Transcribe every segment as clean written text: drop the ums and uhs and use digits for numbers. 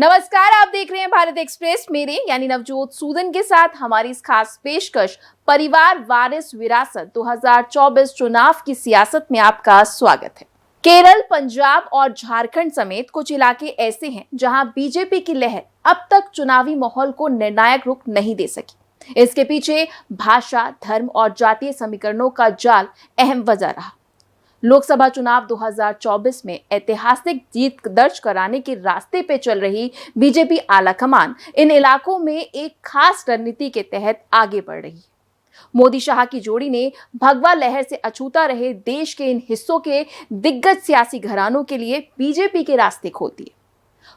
नमस्कार, आप देख रहे हैं भारत एक्सप्रेस। मेरे यानी नवजोत सूदन के साथ हमारी इस खास पेशकश परिवार वारिस विरासत 2024 चुनाव की सियासत में आपका स्वागत है। केरल, पंजाब और झारखंड समेत कुछ इलाके ऐसे हैं जहां बीजेपी की लहर अब तक चुनावी माहौल को निर्णायक रुख नहीं दे सकी। इसके पीछे भाषा, धर्म और जातीय समीकरणों का जाल अहम वजह रहा। लोकसभा चुनाव 2024 में ऐतिहासिक जीत दर्ज कराने के रास्ते पे चल रही बीजेपी आलाकमान इन इलाकों में एक खास रणनीति के तहत आगे बढ़ रही है। मोदी शाह की जोड़ी ने भगवा लहर से अछूता रहे देश के इन हिस्सों के दिग्गज सियासी घरानों के लिए बीजेपी के रास्ते खोल दिए।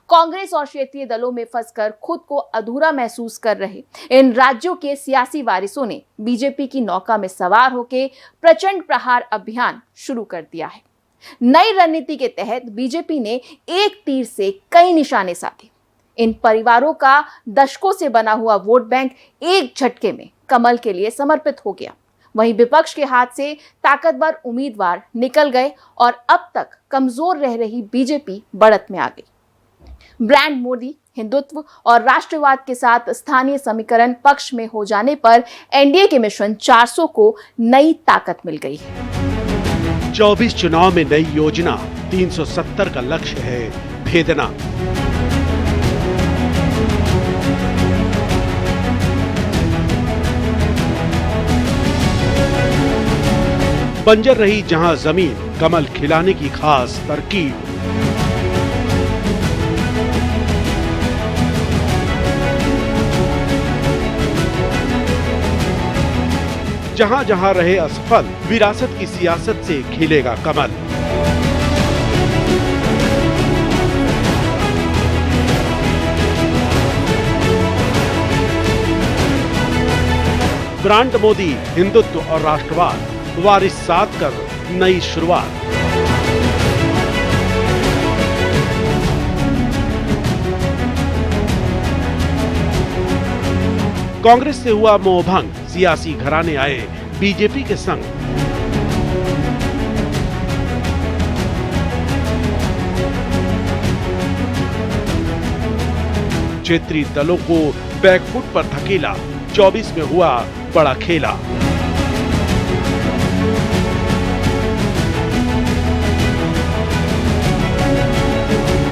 कांग्रेस और क्षेत्रीय दलों में फंसकर खुद को अधूरा महसूस कर रहे इन राज्यों के सियासी वारिसों ने बीजेपी की नौका में सवार होकर प्रचंड प्रहार अभियान शुरू कर दिया है। नई रणनीति के तहत बीजेपी ने एक तीर से कई निशाने साधे। इन परिवारों का दशकों से बना हुआ वोट बैंक एक झटके में कमल के लिए समर्पित हो गया। वहीं विपक्ष के हाथ से ताकतवर उम्मीदवार निकल गए और अब तक कमजोर रह रही बीजेपी बढ़त में आ गई। ब्रांड मोदी, हिंदुत्व और राष्ट्रवाद के साथ स्थानीय समीकरण पक्ष में हो जाने पर एनडीए के मिशन 400 को नई ताकत मिल गई है। 24 चुनाव में नई योजना 370 का लक्ष्य है भेदना। बंजर रही जहां जमीन, कमल खिलाने की खास तरकीब। जहां जहां रहे असफल, विरासत की सियासत से खिलेगा कमल। ब्रांड मोदी, हिंदुत्व और राष्ट्रवाद, वारिस साध कर नई शुरुआत। कांग्रेस से हुआ मोहभंग, सियासी घराने आए बीजेपी के संग। क्षेत्रीय दलों को बैकफुट पर धकेला, 24 में हुआ बड़ा खेला।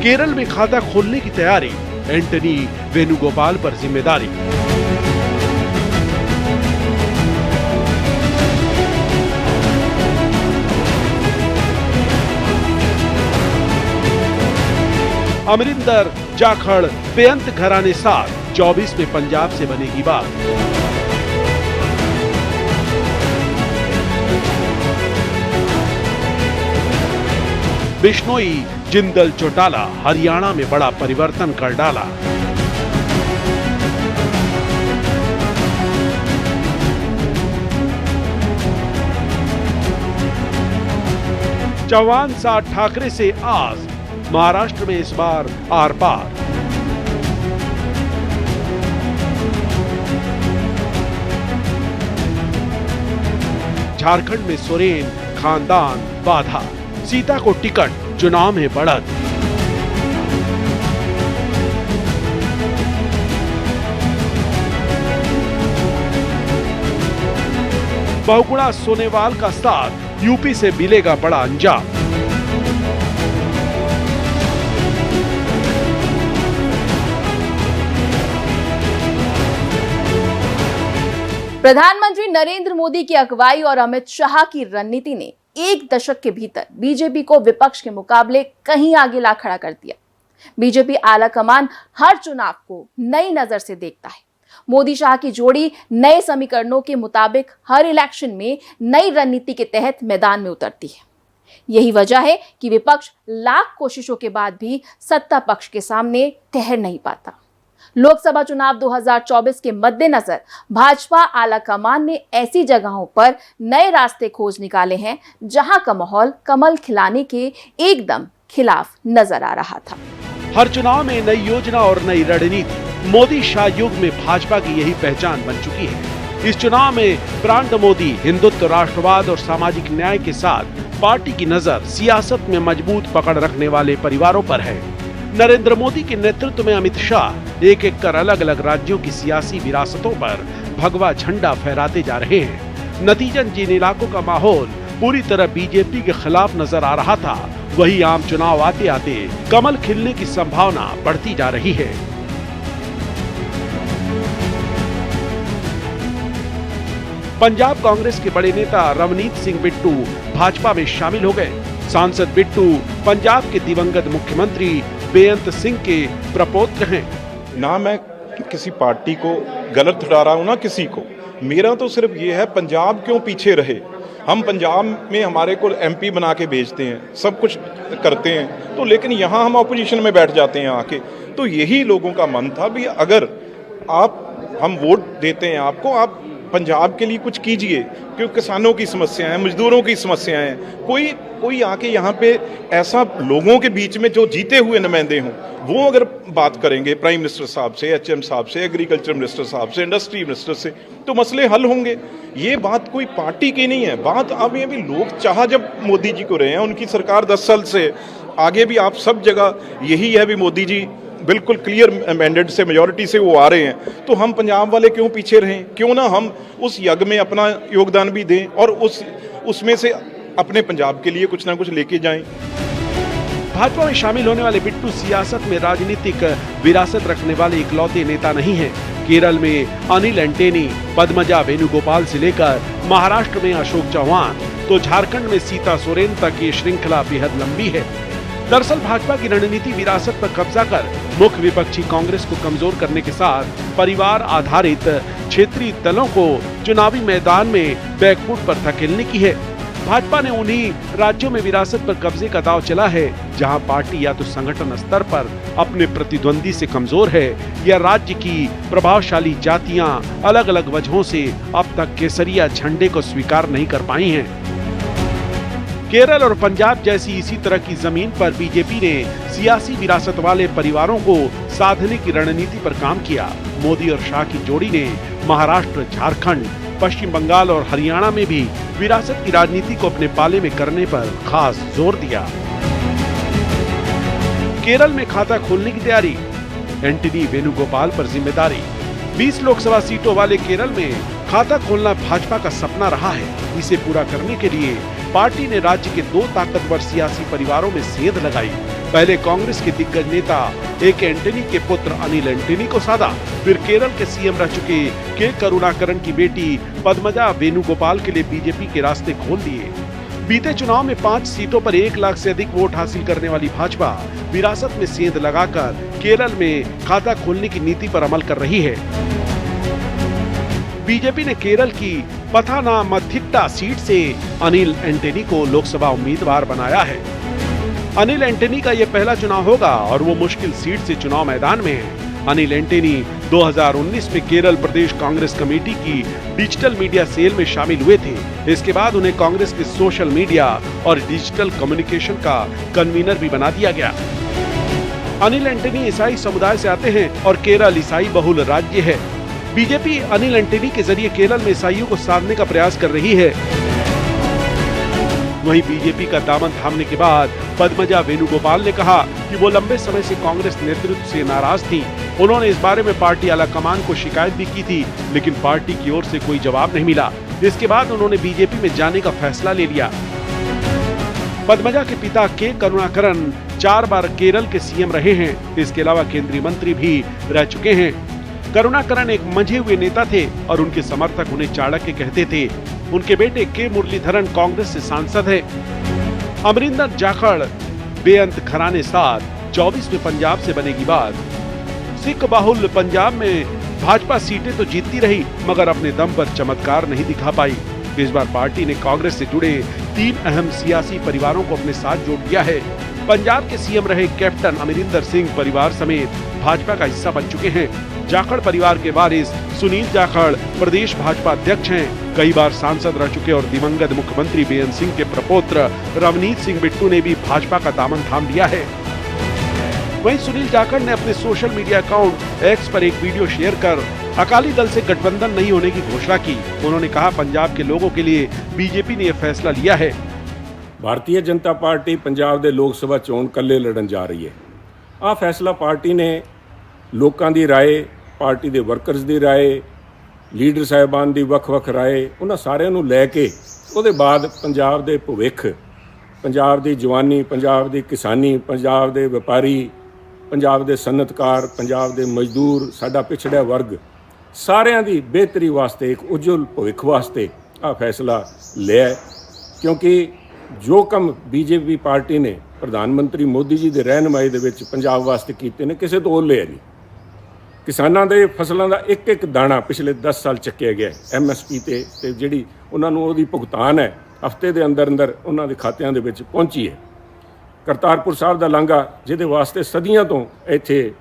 केरल में खाता खोलने की तैयारी, एंटनी वेणुगोपाल पर जिम्मेदारी। अमरिंदर, जाखड़, बेअंत घराने साथ, 24 में पंजाब से बनेगी बात। बिश्नोई, जिंदल, चौटाला हरियाणा में बड़ा परिवर्तन कर डाला। चौहान साथ ठाकरे से आस, महाराष्ट्र में इस बार आर पार। झारखंड में सोरेन खानदान बाधा, सीता को टिकट, चुनाव में बढ़त। बहुगुणा सोनेवाल का साथ, यूपी से मिलेगा बड़ा अंजाम। प्रधानमंत्री नरेंद्र मोदी की अगुवाई और अमित शाह की रणनीति ने एक दशक के भीतर बीजेपी को विपक्ष के मुकाबले कहीं आगे ला खड़ा कर दिया। बीजेपी आलाकमान हर चुनाव को नई नजर से देखता है। मोदी शाह की जोड़ी नए समीकरणों के मुताबिक हर इलेक्शन में नई रणनीति के तहत मैदान में उतरती है। यही वजह है कि विपक्ष लाख कोशिशों के बाद भी सत्ता पक्ष के सामने ठहर नहीं पाता। लोकसभा चुनाव 2024 के मद्देनजर भाजपा आलाकमान ने ऐसी जगहों पर नए रास्ते खोज निकाले हैं जहां का माहौल कमल खिलाने के एकदम खिलाफ नजर आ रहा था। हर चुनाव में नई योजना और नई रणनीति। मोदी शाह युग में भाजपा की यही पहचान बन चुकी है। इस चुनाव में ब्रांड मोदी, हिंदुत्व, राष्ट्रवाद और सामाजिक न्याय के साथ पार्टी की नजर सियासत में मजबूत पकड़ रखने वाले परिवारों पर है। नरेंद्र मोदी के नेतृत्व में अमित शाह एक एक कर अलग अलग राज्यों की सियासी विरासतों पर भगवा झंडा फहराते जा रहे हैं। नतीजन जिन इलाकों का माहौल पूरी तरह बीजेपी के खिलाफ नजर आ रहा था, वही आम चुनाव आते आते कमल खिलने की संभावना बढ़ती जा रही है। पंजाब कांग्रेस के बड़े नेता रवनीत सिंह बिट्टू भाजपा में शामिल हो गए। सांसद बिट्टू पंजाब के दिवंगत मुख्यमंत्री बेअंत सिंह के प्रपौत्र हैं। ना मैं किसी पार्टी को गलत ठहरा रहा हूँ ना किसी को, मेरा तो सिर्फ ये है पंजाब क्यों पीछे रहे। हम पंजाब में हमारे को एमपी बना के भेजते हैं, सब कुछ करते हैं, तो लेकिन यहाँ हम अपोजिशन में बैठ जाते हैं आके। तो यही लोगों का मन था भी अगर हम वोट देते हैं आपको, आप पंजाब के लिए कुछ कीजिए, क्योंकि किसानों की समस्याएं हैं, मजदूरों की समस्याएं हैं। कोई आके यहाँ पे ऐसा लोगों के बीच में जो जीते हुए नुमाइंदे हों, वो अगर बात करेंगे प्राइम मिनिस्टर साहब से, एचएम साहब से, एग्रीकल्चर मिनिस्टर साहब से, इंडस्ट्री मिनिस्टर से, तो मसले हल होंगे। ये बात कोई पार्टी की नहीं है। बात अब ये भी लोग चाह जब मोदी जी को रहे हैं, उनकी सरकार 10 साल से आगे भी आप सब जगह यही है भी मोदी जी बिल्कुल क्लियर मैंडेट से मेजॉरिटी से वो आ रहे हैं, तो हम पंजाब वाले क्यों पीछे रहें? क्यों ना हम उस यज्ञ में अपना योगदान भी दें और उसमें से अपने पंजाब के लिए कुछ ना कुछ लेके जाएं। भाजपा में शामिल होने वाले बिट्टू सियासत में राजनीतिक विरासत रखने वाले इकलौते नेता नहीं हैं। केरल में अनिल एंटेनी, पद्मजा वेणुगोपाल से लेकर महाराष्ट्र में अशोक चौहान, तो झारखंड में सीता सोरेन तक ये श्रृंखला बेहद लंबी है। दरअसल भाजपा की रणनीति विरासत पर कब्जा कर मुख्य विपक्षी कांग्रेस को कमजोर करने के साथ परिवार आधारित क्षेत्रीय दलों को चुनावी मैदान में बैकफुट पर धकेलने की है। भाजपा ने उन्हीं राज्यों में विरासत पर कब्जे का दांव चला है जहां पार्टी या तो संगठन स्तर पर अपने प्रतिद्वंदी से कमजोर है, या राज्य की प्रभावशाली जातियां अलग अलग वजहों से अब तक केसरिया झंडे को स्वीकार नहीं कर पाई हैं। केरल और पंजाब जैसी इसी तरह की जमीन पर बीजेपी ने सियासी विरासत वाले परिवारों को साधने की रणनीति पर काम किया। मोदी और शाह की जोड़ी ने महाराष्ट्र, झारखंड, पश्चिम बंगाल और हरियाणा में भी विरासत की राजनीति को अपने पाले में करने पर खास जोर दिया। केरल में खाता खोलने की तैयारी, एंटनी वेणुगोपाल पर जिम्मेदारी। 20 लोकसभा सीटों वाले केरल में खाता खोलना भाजपा का सपना रहा है। इसे पूरा करने के लिए पार्टी ने राज्य के 2 ताकतवर सियासी परिवारों में सेंध लगाई। पहले कांग्रेस के दिग्गज नेता एक एंटनी के पुत्र अनिल एंटनी को साधा, फिर केरल के सीएम रह चुके के करुणाकरन की बेटी पद्मजा वेणुगोपाल के लिए बीजेपी के रास्ते खोल दिए। बीते चुनाव में 5 सीटों पर 1 लाख से अधिक वोट हासिल करने वाली भाजपा विरासत में सेंध लगाकर केरल में खाता खोलने की नीति पर अमल कर रही है। बीजेपी ने केरल की पथानामथिट्टा सीट से अनिल एंटनी को लोकसभा उम्मीदवार बनाया है। अनिल एंटनी का यह पहला चुनाव होगा और वो मुश्किल सीट से चुनाव मैदान में है। अनिल एंटनी 2019 में केरल प्रदेश कांग्रेस कमेटी की डिजिटल मीडिया सेल में शामिल हुए थे। इसके बाद उन्हें कांग्रेस के सोशल मीडिया और डिजिटल कम्युनिकेशन का कन्वीनर भी बना दिया गया। अनिल एंटनी ईसाई समुदाय से आते हैं और केरल ईसाई बहुल राज्य है। बीजेपी अनिल एंटनी के जरिए केरल में ईसाइयों को साधने का प्रयास कर रही है। वहीं बीजेपी का दामन थामने के बाद पद्मजा वेणुगोपाल ने कहा कि वो लंबे समय से कांग्रेस नेतृत्व से नाराज थी। उन्होंने इस बारे में पार्टी आलाकमान को शिकायत भी की थी, लेकिन पार्टी की ओर से कोई जवाब नहीं मिला। इसके बाद उन्होंने बीजेपी में जाने का फैसला ले लिया। पद्मजा के पिता के करुणाकरन 4 बार केरल के सीएम रहे हैं। इसके अलावा केंद्रीय मंत्री भी रह चुके हैं। करुणाकरन एक मंझे हुए नेता थे और उनके समर्थक उन्हें चाणक्य कहते थे। उनके बेटे के मुरलीधरन कांग्रेस से सांसद है। अमरिंदर जाखड़ बेअंत घराने साथ 24 में पंजाब से बनेगी बात। सिख बाहुल पंजाब में भाजपा सीटें तो जीतती रही, मगर अपने दम पर चमत्कार नहीं दिखा पाई। इस बार पार्टी ने कांग्रेस से जुड़े 3 अहम सियासी परिवारों को अपने साथ जोड़ दिया है। पंजाब के सीएम रहे कैप्टन अमरिंदर सिंह परिवार समेत भाजपा का हिस्सा बन चुके हैं। जाखड़ परिवार के वारिस सुनील जाखड़ प्रदेश भाजपा अध्यक्ष हैं। कई बार सांसद रह चुके और दिवंगत मुख्यमंत्री बेअंत सिंह के प्रपौत्र रवनीत सिंह बिट्टू ने भी भाजपा का दामन थाम लिया है। वहीं सुनील जाखड़ ने अपने सोशल मीडिया अकाउंट एक्स पर एक वीडियो शेयर कर अकाली दल से गठबंधन नहीं होने की घोषणा की। उन्होंने कहा, पंजाब के लोगों के लिए बीजेपी ने यह फैसला लिया है। भारतीय जनता पार्टी पंजाब ਦੇ ਲੋਕ ਸਭਾ ਚੋਣ ਕੱਲੇ ਲੜਨ ਜਾ ਰਹੀ ਹੈ। ਆ ਫੈਸਲਾ ਪਾਰਟੀ ਨੇ ਲੋਕਾਂ ਦੀ ਰਾਏ, ਪਾਰਟੀ ਦੇ ਵਰਕਰਸ ਦੀ ਰਾਏ, ਲੀਡਰ ਸਾਹਿਬਾਨ ਦੀ ਵੱਖ-ਵੱਖ ਰਾਏ, ਉਹਨਾਂ ਸਾਰਿਆਂ ਨੂੰ ਲੈ ਕੇ ਉਹਦੇ ਬਾਅਦ ਪੰਜਾਬ ਦੇ ਭਵਿੱਖ, ਪੰਜਾਬ ਦੀ ਜਵਾਨੀ, ਪੰਜਾਬ ਦੀ ਕਿਸਾਨੀ, ਪੰਜਾਬ ਦੇ ਵਪਾਰੀ, ਪੰਜਾਬ ਦੇ ਸਨਅਤਕਾਰ, ਪੰਜਾਬ ਦੇ ਮਜ਼ਦੂਰ, ਸਾਡਾ ਪਿਛੜਿਆ ਵਰਗ, ਸਾਰਿਆਂ ਦੀ ਬਿਹਤਰੀ ਵਾਸਤੇ, ਇੱਕ ਉਜਵਲ ਭਵਿੱਖ ਵਾਸਤੇ ਆ ਫੈਸਲਾ ਲਿਆ। ਕਿਉਂਕਿ ਜੋ ਕੰਮ ਬੀਜੇਪੀ ਪਾਰਟੀ ਨੇ ਪ੍ਰਧਾਨ ਮੰਤਰੀ ਮੋਦੀ ਜੀ ਦੇ ਰਹਿਨੁਮਾਈ ਦੇ ਵਿੱਚ ਪੰਜਾਬ ਵਾਸਤੇ ਕੀਤੇ ਨੇ, ਕਿਸੇ ਤੋਂ ਓਲੇ ਨਹੀਂ। ਕਿਸਾਨਾਂ ਦੇ ਫਸਲਾਂ ਦਾ ਇੱਕ ਇੱਕ ਦਾਣਾ ਪਿਛਲੇ 10 ਸਾਲ ਚੱਕਿਆ ਗਿਆ MSP ਤੇ ਜਿਹੜੀ ਉਹਨਾਂ ਨੂੰ ਉਹਦੀ ਭੁਗਤਾਨ ਹੈ ਹਫ਼ਤੇ ਦੇ ਅੰਦਰ ਅੰਦਰ ਉਹਨਾਂ ਦੇ ਖਾਤਿਆਂ ਦੇ ਵਿੱਚ ਪਹੁੰਚੀ ਹੈ। ਕਰਤਾਰਪੁਰ ਸਾਹਿਬ ਦਾ ਲਾਂਘਾ, ਜਿਹਦੇ ਵਾਸਤੇ ਸਦੀਆਂ ਤੋਂ ਇੱਥੇ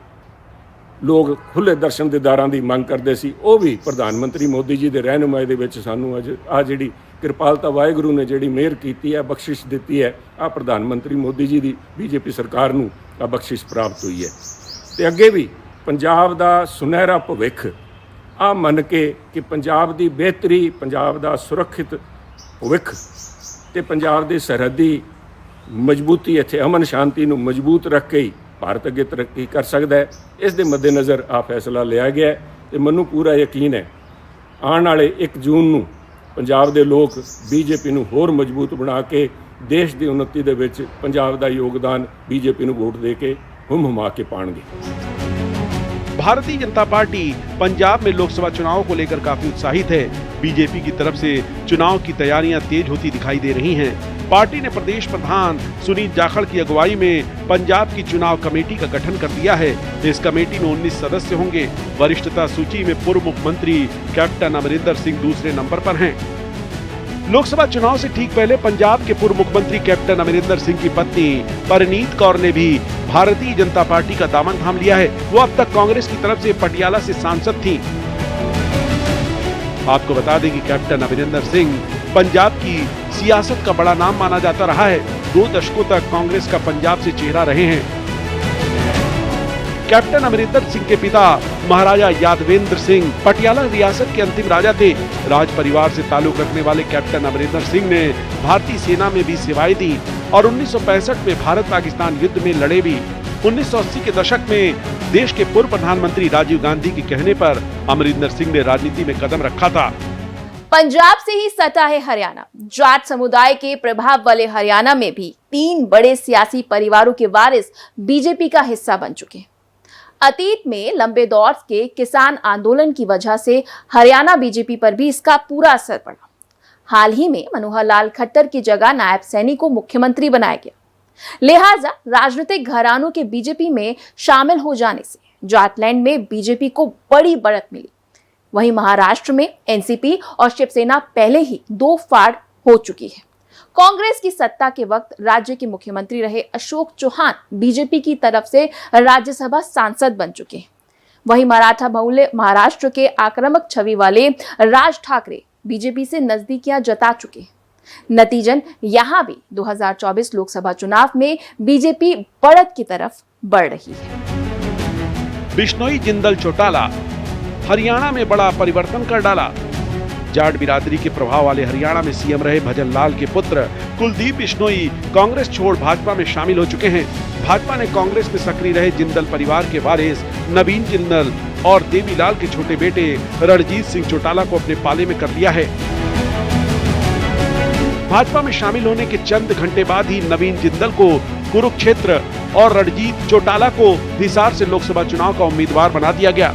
ਲੋਕ ਖੁੱਲ੍ਹੇ ਦਰਸ਼ਨ ਦੀਦਾਰਾਂ ਦੀ ਮੰਗ ਕਰਦੇ ਸੀ, ਉਹ ਵੀ ਪ੍ਰਧਾਨ ਮੰਤਰੀ ਮੋਦੀ ਜੀ ਦੇ ਰਹਿਨੁਮਾਈ ਦੇ ਵਿੱਚ ਸਾਨੂੰ ਅੱਜ ਆ ਜਿਹੜੀ ਕਿਰਪਾਲਤਾ ਵਾਹਿਗੁਰੂ ਨੇ ਜਿਹੜੀ ਮਿਹਰ ਕੀਤੀ ਹੈ, ਬਖਸ਼ਿਸ਼ ਦਿੱਤੀ ਹੈ, ਆ ਪ੍ਰਧਾਨ ਮੰਤਰੀ ਮੋਦੀ ਜੀ ਦੀ BJP ਸਰਕਾਰ ਨੂੰ ਆ ਬਖਸ਼ਿਸ਼ ਪ੍ਰਾਪਤ ਹੋਈ ਹੈ। ਤੇ ਅੱਗੇ ਵੀ ਪੰਜਾਬ ਦਾ ਸੁਨਹਿਰਾ ਭਵਿੱਖ ਆ ਮੰਨ ਕੇ ਕਿ ਪੰਜਾਬ ਦੀ ਬਿਹਤਰੀ, ਪੰਜਾਬ ਦਾ ਸੁਰੱਖਿਅਤ ਭਵਿੱਖ ਤੇ ਪੰਜਾਬ ਦੀ ਸਰਹੱਦੀ ਮਜ਼ਬੂਤੀ, ਇੱਥੇ ਅਮਨ ਸ਼ਾਂਤੀ ਨੂੰ ਮਜ਼ਬੂਤ ਰੱਖ ਕੇ ਹੀ ਭਾਰਤ ਅੱਗੇ ਤਰੱਕੀ ਕਰ ਸਕਦਾ ਹੈ। ਇਸ ਦੇ ਮੱਦੇਨਜ਼ਰ ਆ ਫੈਸਲਾ ਲਿਆ ਗਿਆ ਹੈ ਤੇ ਮੈਨੂੰ ਪੂਰਾ ਯਕੀਨ ਹੈ ਆਉਣ ਵਾਲੇ 1 ਜੂਨ ਨੂੰ ਪੰਜਾਬ ਦੇ ਲੋਕ BJP ਨੂੰ ਹੋਰ ਮਜ਼ਬੂਤ ਬਣਾ ਕੇ ਦੇਸ਼ ਦੀ ਉન્નਤੀ ਦੇ ਵਿੱਚ ਪੰਜਾਬ ਦਾ ਯੋਗਦਾਨ BJP ਨੂੰ ਵੋਟ ਦੇ ਕੇ ਹੁਮਾ ਕੇ ਪਾएंगे। भारतीय जनता पार्टी पंजाब में लोकसभा चुनाव को लेकर काफी उत्साहित है। बीजेपी की तरफ से चुनाव की तैयारियां तेज होती दिखाई दे रही हैं। पार्टी ने प्रदेश प्रधान सुनील जाखड़ की अगुवाई में पंजाब की चुनाव कमेटी का गठन कर दिया है। इस कमेटी में 19 सदस्य होंगे। वरिष्ठता सूची में पूर्व मुख्यमंत्री कैप्टन अमरिंदर सिंह दूसरे नंबर पर हैं। लोकसभा चुनाव से ठीक पहले पंजाब के पूर्व मुख्यमंत्री कैप्टन अमरिंदर सिंह की पत्नी परनीत कौर ने भी भारतीय जनता पार्टी का दामन थाम लिया है। वो अब तक कांग्रेस की तरफ से पटियाला से सांसद थी। आपको बता दें कि कैप्टन अमरिंदर सिंह पंजाब की सियासत का बड़ा नाम माना जाता रहा है। 2 दशकों तक कांग्रेस का पंजाब से चेहरा रहे हैं। कैप्टन अमरिंदर सिंह के पिता महाराजा यादवेंद्र सिंह पटियाला रियासत के अंतिम राजा थे। राज परिवार से ताल्लुक रखने वाले कैप्टन अमरिंदर सिंह ने भारतीय सेना में भी सेवाएं दी और 1965 में भारत पाकिस्तान युद्ध में लड़े भी। 1980 के दशक में देश के पूर्व प्रधानमंत्री राजीव गांधी के कहने पर अमरिंदर सिंह ने राजनीति में कदम रखा था। पंजाब से ही सटा है हरियाणा। जाट समुदाय के प्रभाव वाले हरियाणा में भी 3 बड़े सियासी परिवारों के वारिस बीजेपी का हिस्सा बन चुके हैं। अतीत में लंबे दौर के किसान आंदोलन की वजह से हरियाणा बीजेपी पर भी इसका पूरा असर पड़ा। हाल ही में मनोहर लाल खट्टर की जगह नायब सैनी को मुख्यमंत्री बनाया गया। लिहाजा राजनीतिक घरानों के बीजेपी में शामिल हो जाने से जाटलैंड में बीजेपी को बड़ी बढ़त मिली। वहीं महाराष्ट्र में एनसीपी और शिवसेना पहले ही 2 फाड़ हो चुकी है। कांग्रेस की सत्ता के वक्त राज्य के मुख्यमंत्री रहे अशोक चौहान बीजेपी की तरफ से राज्यसभा सांसद बन चुके हैं। वहीं मराठा बहुल्य महाराष्ट्र के आक्रामक छवि वाले राज ठाकरे बीजेपी से नजदीकियां जता चुके हैं। नतीजन यहां भी 2024 लोकसभा चुनाव में बीजेपी बढ़त की तरफ बढ़ रही है। बिश्नोई जिंदल चौटाला हरियाणा में बड़ा परिवर्तन कर डाला। जाट बिरादरी के प्रभाव वाले हरियाणा में सीएम रहे भजन लाल के पुत्र कुलदीप बिश्नोई कांग्रेस छोड़ भाजपा में शामिल हो चुके हैं। भाजपा ने कांग्रेस में सक्रिय रहे जिंदल परिवार के वारिस नवीन जिंदल और देवीलाल के छोटे बेटे रणजीत सिंह चौटाला को अपने पाले में कर लिया है। भाजपा में शामिल होने के चंद घंटे बाद ही नवीन जिंदल को कुरुक्षेत्र और रणजीत चौटाला को हिसार से लोकसभा चुनाव का उम्मीदवार बना दिया गया।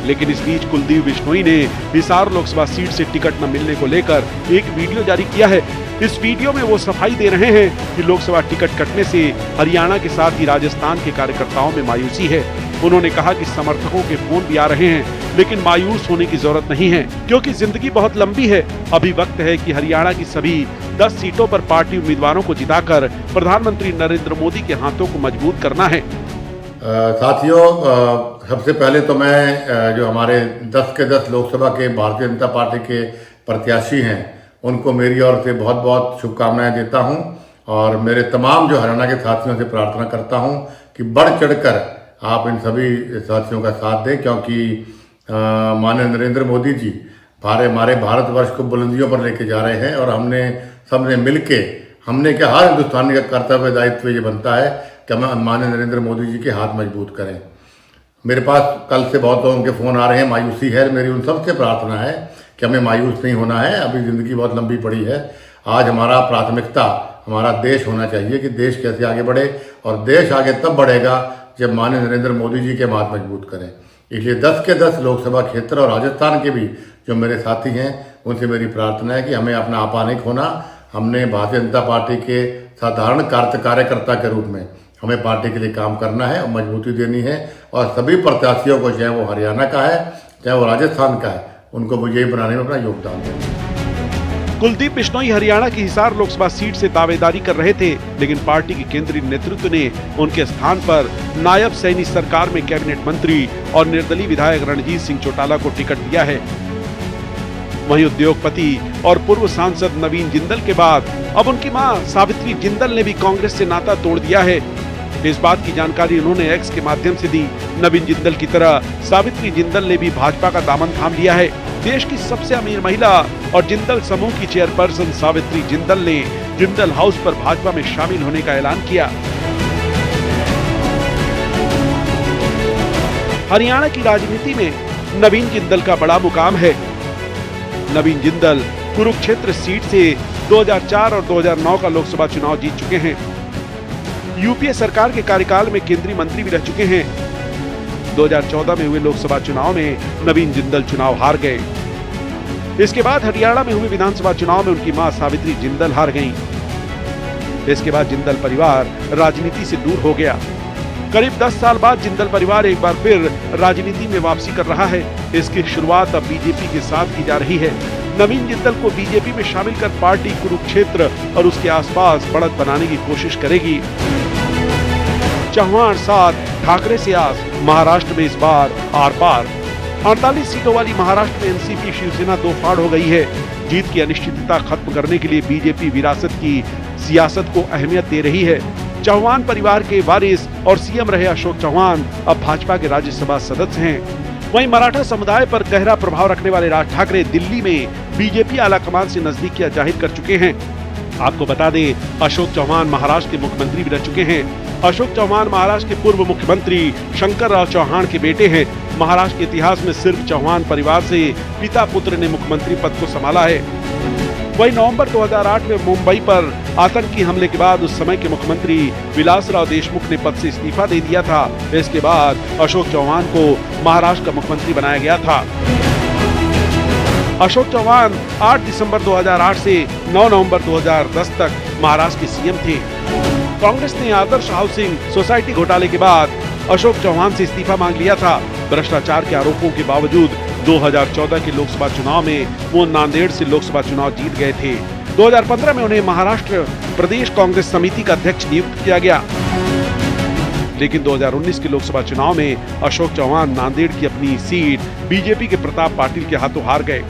लेकिन इस बीच कुलदीप बिश्नोई ने हिसार लोकसभा सीट से टिकट न मिलने को लेकर एक वीडियो जारी किया है। इस वीडियो में वो सफाई दे रहे हैं कि लोकसभा टिकट कटने से हरियाणा के साथ ही राजस्थान के कार्यकर्ताओं में मायूसी है। उन्होंने कहा कि समर्थकों के फोन भी आ रहे हैं, लेकिन मायूस होने की जरूरत नहीं है, क्योंकि जिंदगी बहुत लंबी है। अभी वक्त है कि हरियाणा की सभी 10 सीटों पर पार्टी उम्मीदवारों को जिताकर प्रधानमंत्री नरेंद्र मोदी के हाथों को मजबूत करना है। साथियों, सबसे पहले तो मैं जो हमारे 10 के 10 लोकसभा के भारतीय जनता पार्टी के प्रत्याशी हैं उनको मेरी ओर से बहुत बहुत शुभकामनाएं देता हूं और मेरे तमाम जो हरियाणा के साथियों से प्रार्थना करता हूं कि बढ़ चढ़कर आप इन सभी साथियों का साथ दें, क्योंकि माननीय नरेंद्र मोदी जी हमारे भारतवर्ष को बुलंदियों पर लेके जा रहे हैं और हमने सबने मिलके हमने क्या हर हिंदुस्तानी का कर्तव्य दायित्व ये बनता है कि हम माननीय नरेंद्र मोदी जी के हाथ मजबूत करें। मेरे पास कल से बहुत लोगों के फ़ोन आ रहे हैं, मायूसी है। मेरी उन सबसे प्रार्थना है कि हमें मायूस नहीं होना है, अभी ज़िंदगी बहुत लंबी पड़ी है। आज हमारा प्राथमिकता हमारा देश होना चाहिए कि देश कैसे आगे बढ़े, और देश आगे तब बढ़ेगा जब माननीय नरेंद्र मोदी जी के हाथ मजबूत करें। इसलिए 10 के 10 लोकसभा क्षेत्र और राजस्थान के भी जो मेरे साथी हैं उनसे मेरी प्रार्थना है कि हमें अपना आपा नहीं खोना। हमने भारतीय जनता पार्टी के साधारण कार्यकर्ता के रूप में हमें पार्टी के लिए काम करना है और मजबूती देनी है, और सभी प्रत्याशियों को, चाहे वो हरियाणा का है चाहे वो राजस्थान का है, उनको विजयी बनाने में अपना योगदान दें। कुलदीप बिश्नोई हरियाणा की हिसार लोकसभा सीट से दावेदारी कर रहे थे, लेकिन पार्टी के केंद्रीय नेतृत्व ने उनके स्थान पर नायब सैनी सरकार में कैबिनेट मंत्री और निर्दलीय विधायक रणजीत सिंह चौटाला को टिकट दिया है। वहीं उद्योगपति और पूर्व सांसद नवीन जिंदल के बाद अब उनकी मां सावित्री जिंदल ने भी कांग्रेस से नाता तोड़ दिया है। इस बात की जानकारी उन्होंने एक्स के माध्यम से दी। नवीन जिंदल की तरह सावित्री जिंदल ने भी भाजपा का दामन थाम लिया है। देश की सबसे अमीर महिला और जिंदल समूह की चेयरपर्सन सावित्री जिंदल ने जिंदल हाउस पर भाजपा में शामिल होने का ऐलान किया। हरियाणा की राजनीति में नवीन जिंदल का बड़ा मुकाम है। नवीन जिंदल कुरुक्षेत्र सीट से 2004 और 2009 का लोकसभा चुनाव जीत चुके हैं। यूपीए सरकार के कार्यकाल में केंद्रीय मंत्री भी रह चुके हैं। 2014 में हुए लोकसभा चुनाव में नवीन जिंदल चुनाव हार गए। इसके बाद हरियाणा में हुए विधानसभा चुनाव में उनकी मां सावित्री जिंदल हार गईं। इसके बाद जिंदल परिवार राजनीति से दूर हो गया। करीब 10 साल बाद जिंदल परिवार एक बार फिर राजनीति में वापसी कर रहा है। इसकी शुरुआत अब बीजेपी के साथ की जा रही है। नवीन जिंदल को बीजेपी में शामिल कर पार्टी कुरुक्षेत्र और उसके आसपास बढ़त बनाने की कोशिश करेगी। चौहान साथ, ठाकरे से आस, महाराष्ट्र में इस बार आर पार। 48 सीटों वाली महाराष्ट्र में एनसीपी शिवसेना दो फाड़ हो गई है। जीत की अनिश्चितता खत्म करने के लिए बीजेपी विरासत की सियासत को अहमियत दे रही है। चौहान परिवार के वारिस और सीएम रहे अशोक चौहान अब भाजपा के राज्यसभा सदस्य हैं। वहीं मराठा समुदाय पर गहरा प्रभाव रखने वाले राज ठाकरे दिल्ली में बीजेपी आलाकमान से नजदीकियां जाहिर कर चुके हैं। आपको बता दें, अशोक चौहान महाराष्ट्र के मुख्यमंत्री भी रह चुके हैं। अशोक चौहान महाराष्ट्र के पूर्व मुख्यमंत्री शंकरराव चौहान के बेटे हैं। महाराष्ट्र के इतिहास में सिर्फ चौहान परिवार से पिता पुत्र ने मुख्यमंत्री पद को संभाला है। वहीं नवंबर 2008 में मुंबई पर आतंकी हमले के बाद उस समय के मुख्यमंत्री विलासराव देशमुख ने पद से इस्तीफा दे दिया था। इसके बाद अशोक चौहान को महाराष्ट्र का मुख्यमंत्री बनाया गया था। अशोक चौहान 8 दिसंबर 2008 से 9 नवंबर 2010 तक महाराष्ट्र के सीएम थे। कांग्रेस ने आदर्श हाउसिंग सोसाइटी घोटाले के बाद अशोक चौहान से इस्तीफा मांग लिया था। भ्रष्टाचार के आरोपों के बावजूद 2014 के लोकसभा चुनाव में वो नांदेड़ से लोकसभा चुनाव जीत गए थे। 2015 में उन्हें महाराष्ट्र प्रदेश कांग्रेस समिति का अध्यक्ष नियुक्त किया गया। लेकिन 2019 के लोकसभा चुनाव में अशोक चौहान नांदेड़ की अपनी सीट बीजेपी के प्रताप पाटिल के हाथों हार गए।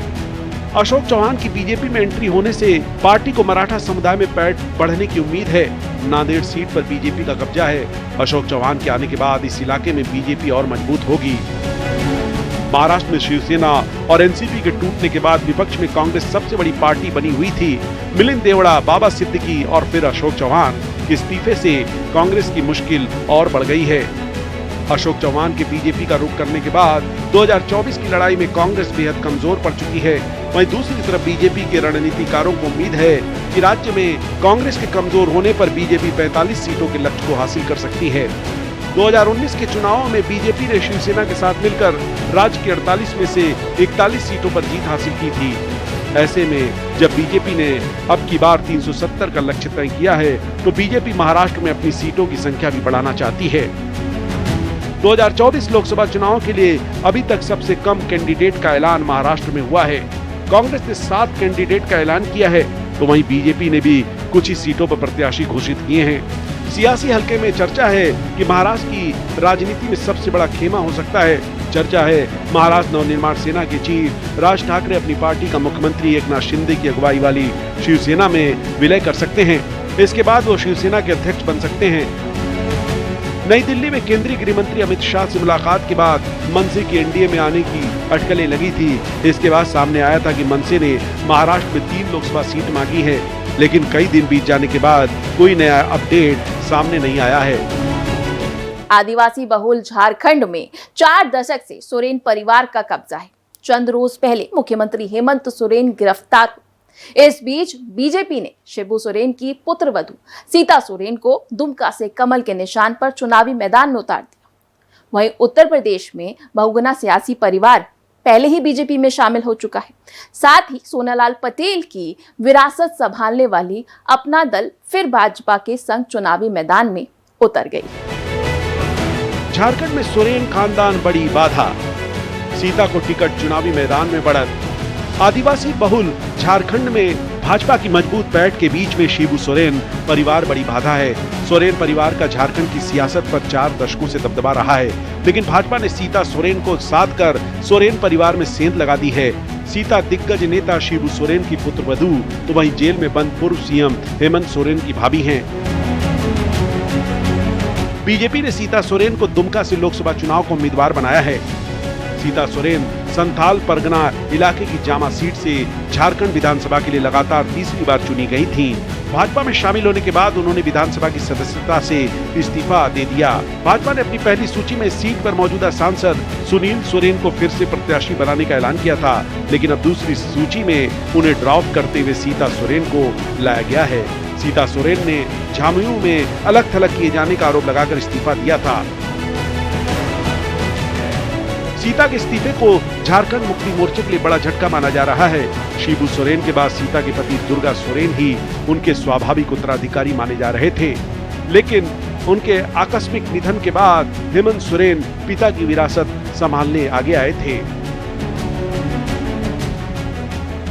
अशोक चौहान की बीजेपी में एंट्री होने से पार्टी को मराठा समुदाय में पैठ बढ़ने की उम्मीद है। नांदेड़ सीट पर बीजेपी का कब्जा है। अशोक चौहान के आने के बाद इस इलाके में बीजेपी और मजबूत होगी। महाराष्ट्र में शिवसेना और एनसीपी के टूटने के बाद विपक्ष में कांग्रेस सबसे बड़ी पार्टी बनी हुई थी। मिलिंद देवड़ा, बाबा सिद्दीकी और फिर अशोक चौहान के इस्तीफे से कांग्रेस की मुश्किल और बढ़ गई है। अशोक चौहान के बीजेपी का रुख करने के बाद 2024 की लड़ाई में कांग्रेस बेहद कमजोर पड़ चुकी है। वहीं दूसरी तरफ बीजेपी के रणनीतिकारों को उम्मीद है कि राज्य में कांग्रेस के कमजोर होने पर बीजेपी 45 सीटों के लक्ष्य को हासिल कर सकती है। 2019 के चुनावों में बीजेपी ने शिवसेना के साथ मिलकर राज्य के 48 में से 41 सीटों पर जीत हासिल की थी। ऐसे में जब बीजेपी ने अब की बार 370 का लक्ष्य तय किया है, तो बीजेपी महाराष्ट्र में अपनी सीटों की संख्या भी बढ़ाना चाहती है। 2024 लोकसभा चुनाव के लिए अभी तक सबसे कम कैंडिडेट का ऐलान महाराष्ट्र में हुआ है। कांग्रेस ने 7 कैंडिडेट का ऐलान किया है, तो वहीं बीजेपी ने भी कुछ ही सीटों पर प्रत्याशी घोषित किए हैं। सियासी हलके में चर्चा है कि महाराष्ट्र की राजनीति में सबसे बड़ा खेमा हो सकता है। चर्चा है महाराष्ट्र नवनिर्माण सेना के चीफ राज ठाकरे अपनी पार्टी का मुख्यमंत्री एकनाथ शिंदे की अगुवाई वाली शिवसेना में विलय कर सकते हैं। इसके बाद वो शिवसेना के अध्यक्ष बन सकते हैं। नई दिल्ली में केंद्रीय गृह मंत्री अमित शाह से मुलाकात के बाद मनसे की एनडीए में आने की अटकलें लगी थी। इसके बाद सामने आया था कि मनसे ने महाराष्ट्र में 3 लोकसभा सीट मांगी है, लेकिन कई दिन बीत जाने के बाद कोई नया अपडेट सामने नहीं आया है। आदिवासी बहुल झारखंड में 4 दशक से सोरेन परिवार का कब्जा है। चंद रोज पहले मुख्यमंत्री हेमंत सोरेन गिरफ्तार हुए। इस बीच बीजेपी ने शिबू सोरेन की पुत्रवधू सीता सोरेन को दुमका से कमल के निशान पर चुनावी मैदान में उतार दिया। वहीं उत्तर प्रदेश में बहुगुना सियासी परिवार पहले ही बीजेपी में शामिल हो चुका है। साथ ही सोनालाल पटेल की विरासत संभालने वाली अपना दल फिर भाजपा के संग चुनावी मैदान में उतर गई। झारखंड में सोरेन खानदान बड़ी बाधा, सीता को टिकट चुनावी मैदान में बढ़त। आदिवासी बहुल झारखंड में भाजपा की मजबूत पैठ के बीच में शिबू सोरेन परिवार बड़ी बाधा है। सोरेन परिवार का झारखंड की सियासत पर 4 दशकों से दबदबा रहा है, लेकिन भाजपा ने सीता सोरेन को साध कर सोरेन परिवार में सेंध लगा दी है। सीता दिग्गज नेता शिबू सोरेन की पुत्रवधू तो वहीं जेल में बंद पूर्व सीएम हेमंत सोरेन की भाभी हैं। बीजेपी ने सीता सोरेन को दुमका से लोकसभा चुनाव को उम्मीदवार बनाया है। सीता सोरेन संथाल परगना इलाके की जामा सीट से झारखंड विधानसभा के लिए लगातार तीसरी बार चुनी गई थीं। भाजपा में शामिल होने के बाद उन्होंने विधानसभा की सदस्यता से इस्तीफा दे दिया। भाजपा ने अपनी पहली सूची में सीट पर मौजूदा सांसद सुनील सोरेन को फिर से प्रत्याशी बनाने का ऐलान किया था, लेकिन अब दूसरी सूची में उन्हें ड्रॉप करते हुए सीता सोरेन को लाया गया है। सीता सोरेन ने झामुमो में अलग थलग किए जाने का आरोप लगाकर इस्तीफा दिया था। सीता के इस्तीफे को झारखंड मुक्ति मोर्चे के लिए बड़ा झटका माना जा रहा है। शिबू सोरेन के बाद सीता के पति दुर्गा सोरेन ही उनके स्वाभाविक उत्तराधिकारी माने जा रहे थे, लेकिन उनके आकस्मिक निधन के बाद हेमंत सोरेन पिता की विरासत संभालने आगे आए थे।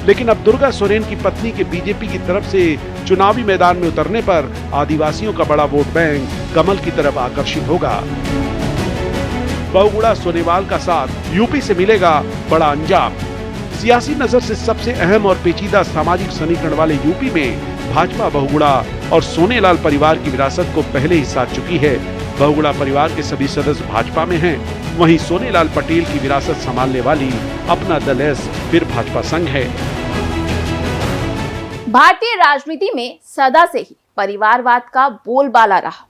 लेकिन अब दुर्गा सोरेन की पत्नी के बीजेपी की तरफ से चुनावी मैदान में उतरने पर आदिवासियों का बड़ा वोट बैंक कमल की तरफ आकर्षित होगा। बहुगुणा सोनेवाल का साथ यूपी से मिलेगा बड़ा अंजाम। सियासी नजर से सबसे अहम और पेचीदा सामाजिक समीकरण वाले यूपी में भाजपा बहुगुणा और सोनेलाल परिवार की विरासत को पहले ही साध चुकी है। बहुगुणा परिवार के सभी सदस्य भाजपा में हैं, वहीं सोनेलाल पटेल की विरासत संभालने वाली अपना दल एस फिर भाजपा संग है। भारतीय राजनीति में सदा से ही परिवारवाद का बोलबाला रहा।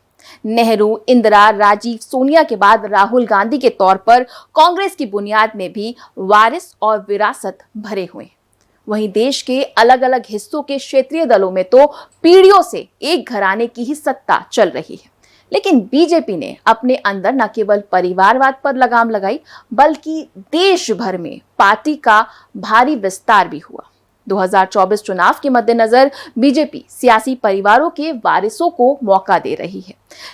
नेहरू, इंदिरा, राजीव, सोनिया के बाद राहुल गांधी के तौर पर कांग्रेस की बुनियाद में भी वारिस और विरासत भरे हुए हैं। वहीं देश के अलग अलग हिस्सों के क्षेत्रीय दलों में तो पीढ़ियों से एक घराने की ही सत्ता चल रही है। लेकिन बीजेपी ने अपने अंदर न केवल परिवारवाद पर लगाम लगाई, बल्कि देश भर में पार्टी का भारी विस्तार भी हुआ। 2024 चुनाव के मद्देनजर बीजेपी सियासी परिवारों के वारिसों को मौका दे रही है,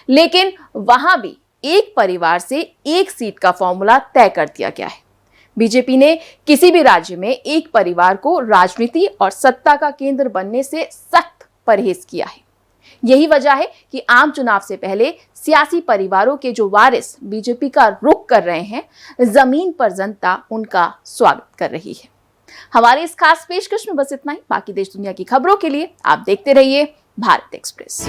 लेकिन वहां भी एक परिवार से एक सीट का फॉर्मूला तय कर दिया गया है। बीजेपी ने किसी भी राज्य में एक परिवार को राजनीति और सत्ता का केंद्र बनने से सख्त परहेज किया है। यही वजह है कि आम चुनाव से पहले सियासी परिवारों के जो वारिस बीजेपी का रुख कर रहे हैं, जमीन पर जनता उनका स्वागत कर रही है। हमारे इस खास पेशकश में बस इतना ही। बाकी देश दुनिया की खबरों के लिए आप देखते रहिए भारत एक्सप्रेस।